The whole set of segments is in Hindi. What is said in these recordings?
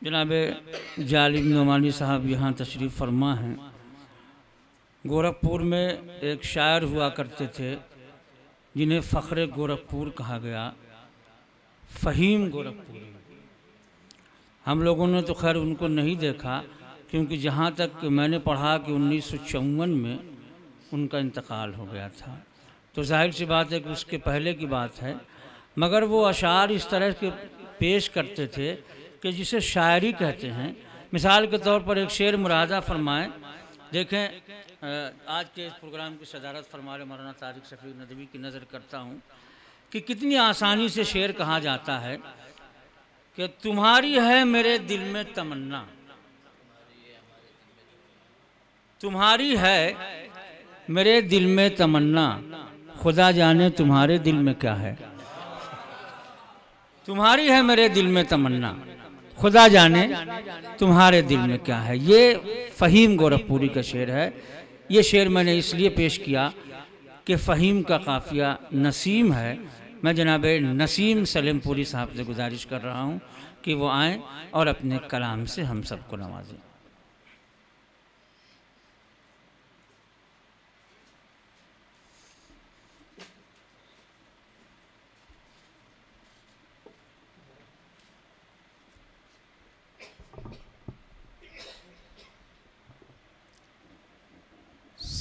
जनाब जालिम नोमानी साहब यहाँ तशरीफ़ फरमा हैं। गोरखपुर में एक शायर हुआ करते थे जिन्हें फ़ख्र गोरखपुर कहा गया, फ़हीम गोरखपुरी। हम लोगों ने तो खैर उनको नहीं देखा, क्योंकि जहाँ तक मैंने पढ़ा कि 1954 में उनका इंतकाल हो गया था, तो जाहिर सी बात है कि उसके पहले की बात है। मगर वो अशार इस तरह के पेश करते थे कि जिसे शायरी कहते हैं। मिसाल के तौर पर एक शेर मुरादा फरमाएं। देखें, आज के इस प्रोग्राम की सदारत फरमा रहे मौलाना तारिक शफीक नदवी की नज़र करता हूँ कि कितनी आसानी से शेर कहा जाता है कि तुम्हारी है मेरे दिल में तमन्ना, तुम्हारी है मेरे दिल में तमन्ना, खुदा जाने तुम्हारे दिल में क्या है। तुम्हारी है मेरे दिल में तमन्ना, खुदा जाने तुम्हारे दिल में क्या है। ये फ़हीम गोरखपुरी का शेर है। ये शेर मैंने इसलिए पेश किया कि फ़हीम का काफ़िया नसीम है। मैं जनाब नसीम सलेमपुरी साहब से गुजारिश कर रहा हूँ कि वो आएँ और अपने कलाम से हम सबको नवाजें।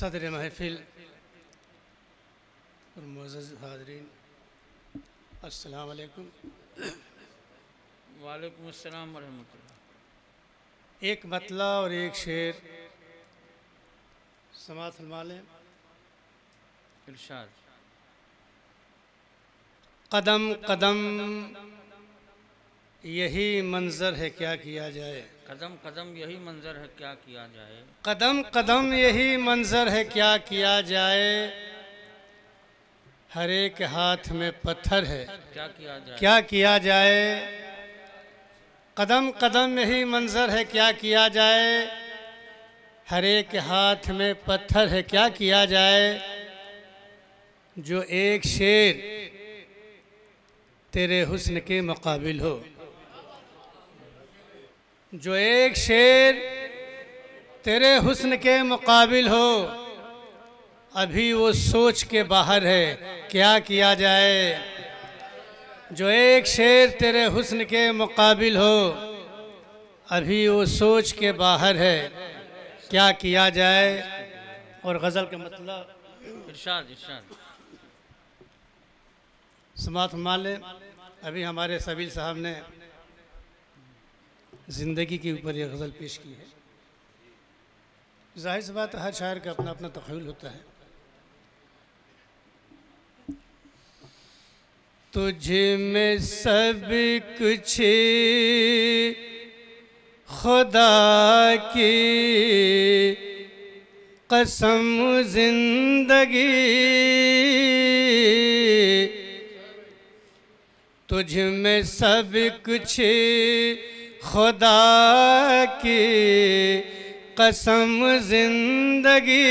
सदर महफिल और मुअज़्ज़ज़ हाज़रीन, अस्सलाम वालेकुम। वालेकुम अस्सलाम व रहमतुल्लाह। एक मतला और एक शेर समाअत फरमा लें। इरशाद। कदम कदम यही मंज़र है क्या किया जाए, कदम कदम यही मंजर है क्या किया जाए, कदम कदम यही मंज़र है क्या किया जाए, हर एक हाथ में पत्थर है क्या किया जाए, क्या किया जाए। कदम कदम यही मंज़र है क्या किया जाए, हर एक हाथ में पत्थर है क्या किया जाए। जो एक शेर तेरे हुस्न के मुकाबिल हो, जो एक शेर तेरे हुस्न के मुकाबिल हो, अभी वो सोच के बाहर है क्या किया जाए। जो एक शेर तेरे हुस्न के मुकाबिल हो, अभी वो सोच के बाहर है क्या किया जाए। और गज़ल का मतलब इरशाद इरशाद। समात माले। अभी हमारे सबील साहब ने ज़िंदगी के ऊपर यह गज़ल पेश की है। जाहिर सी बात है, हर शायर का अपना अपना तख़य्युल होता है। तुझ में सब कुछ खुदा की कसम ज़िंदगी, तुझ में सब कुछ खुदा की कसम ज़िंदगी,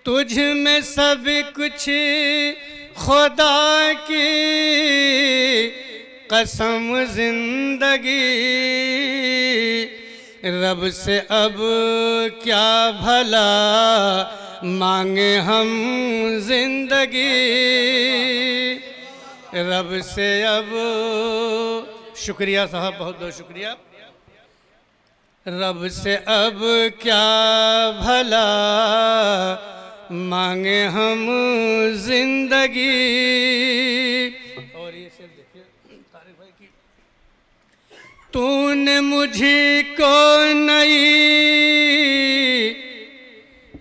तुझ में सब कुछ खुदा की कसम ज़िंदगी। रब से अब क्या भला मांगे हम ज़िंदगी, रब से अब, शुक्रिया साहब, बहुत बहुत शुक्रिया। रब से अब क्या भला मांगे हम जिंदगी। और ये शेर देखिए तारिक भाई की। तूने मुझको नई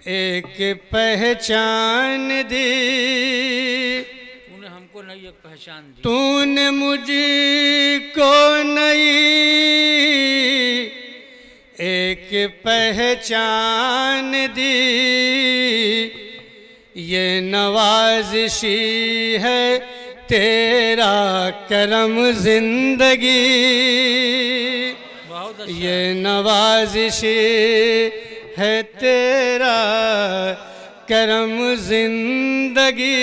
एक पहचान दी, तूने हमको नई एक पहचान दी, तूने मुझको नई एक पहचान दी। ये नवाज़िशी है तेरा करम ज़िंदगी, बहुत अच्छा। ये नवाज़िशी है तेरा करम ज़िंदगी।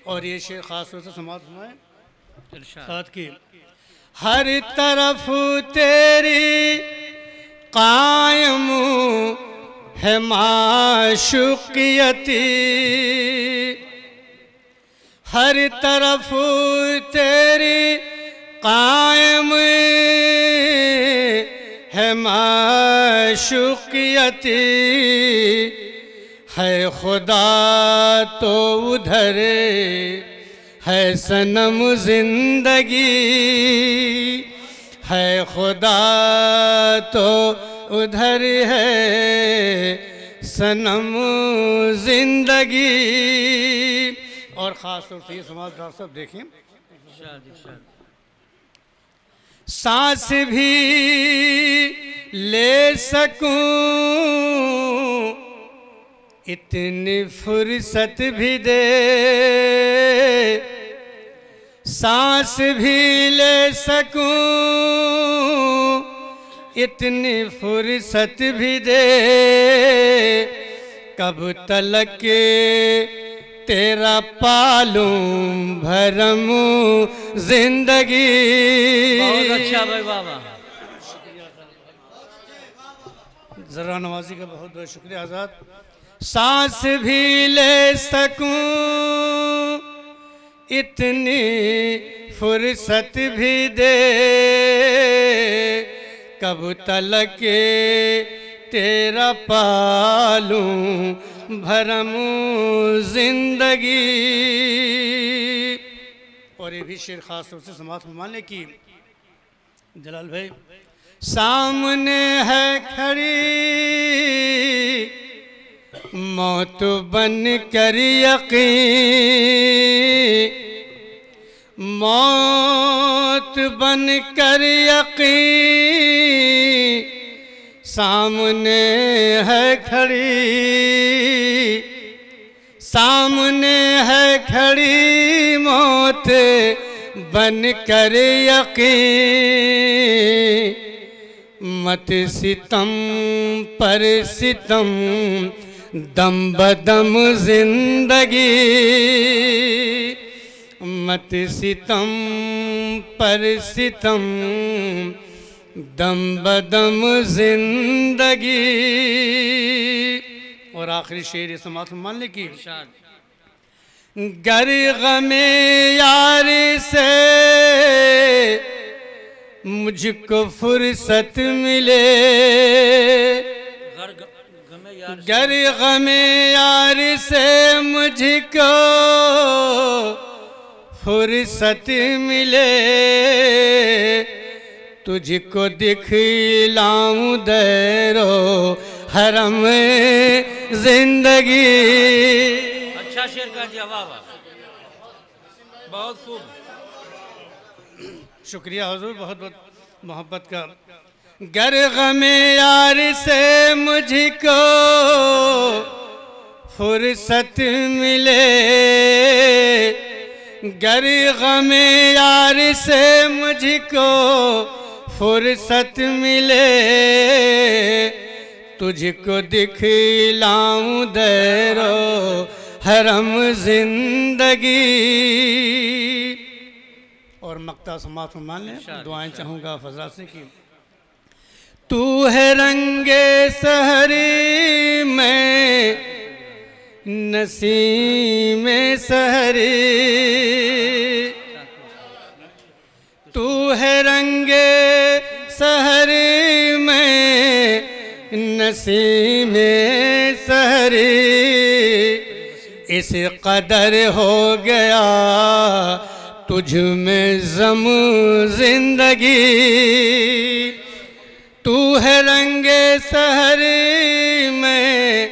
और ये शेर ख़ास तौर से समाअत हुआ है इरशाद। साथ की। हर तरफ तेरी कायम है माशूक़ियती, हर तरफ तेरी कायम है माशूक़ियती, है खुदा तो उधर है सनम जिंदगी, है खुदा तो उधर है सनम जिंदगी। और ख़ास तौर से ये समाज डॉक्टर साहब देखिए, सांस भी ले सकूं इतनी फुर्सत भी दे, सांस भी ले सकूं इतनी फुर्सत भी दे, कब तलक तेरा पालूं भरम जिंदगी। बहुत अच्छा भाई बाबा, जरा नवाजी का बहुत बहुत शुक्रिया आज़ाद। सांस भी ले सकूं इतनी फुर्सत भी दे, कब तलक तेरा पालूं भरम जिंदगी। और ये भी शेर खास तौर से समाज में मानने की जलाल भाई, सामने है खड़ी मौत बन कर यकीन, मौत बन कर यकीन सामने है खड़ी, सामने है खड़ी मौत बन कर यकीन, मत सितम पर सितम दम बदम जिंदगी, मत सितम पर सितम दम बदम जिंदगी। और आखिरी शेर समात मान ले की, गर गमे यार से मुझको फुर्सत मिले, गर गमे यार से मुझको फुर्सत मिले, तुझको दिखलाऊं दैरो हरम जिंदगी। अच्छा शेर का जवाब, बहुत खूब, शुक्रिया हुजूर, बहुत बहुत मोहब्बत का। गर गमे यार से मुझको फुर्सत मिले, गर गमे यार से मुझको फुर्सत मिले, तुझको दिखलाऊं दैरो हरम जिंदगी। और मक्ता समात में मान लें, दुआएं चाहूँगा फजा से की, तू है रंगे सहरी में नसीम सहरी, तू है रंगे सहरी में नसीम सहरी, इस कदर हो गया तुझ में ज़म जिंदगी, तू है रंगे सहरी में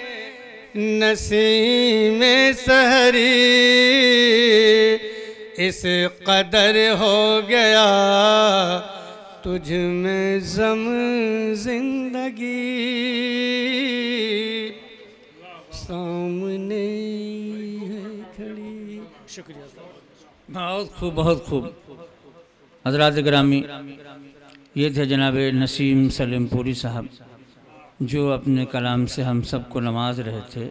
नसीम सहरी, इस कदर हो गया तुझ में ज़म जिंदगी, सामने है खड़ी। शुक्रिया, बहुत खूब, बहुत खूब। हज़रात गिरामी, ये थे जनाब नसीम सलीमपुरी साहब, जो अपने कलाम से हम सबको नवाज रहे थे।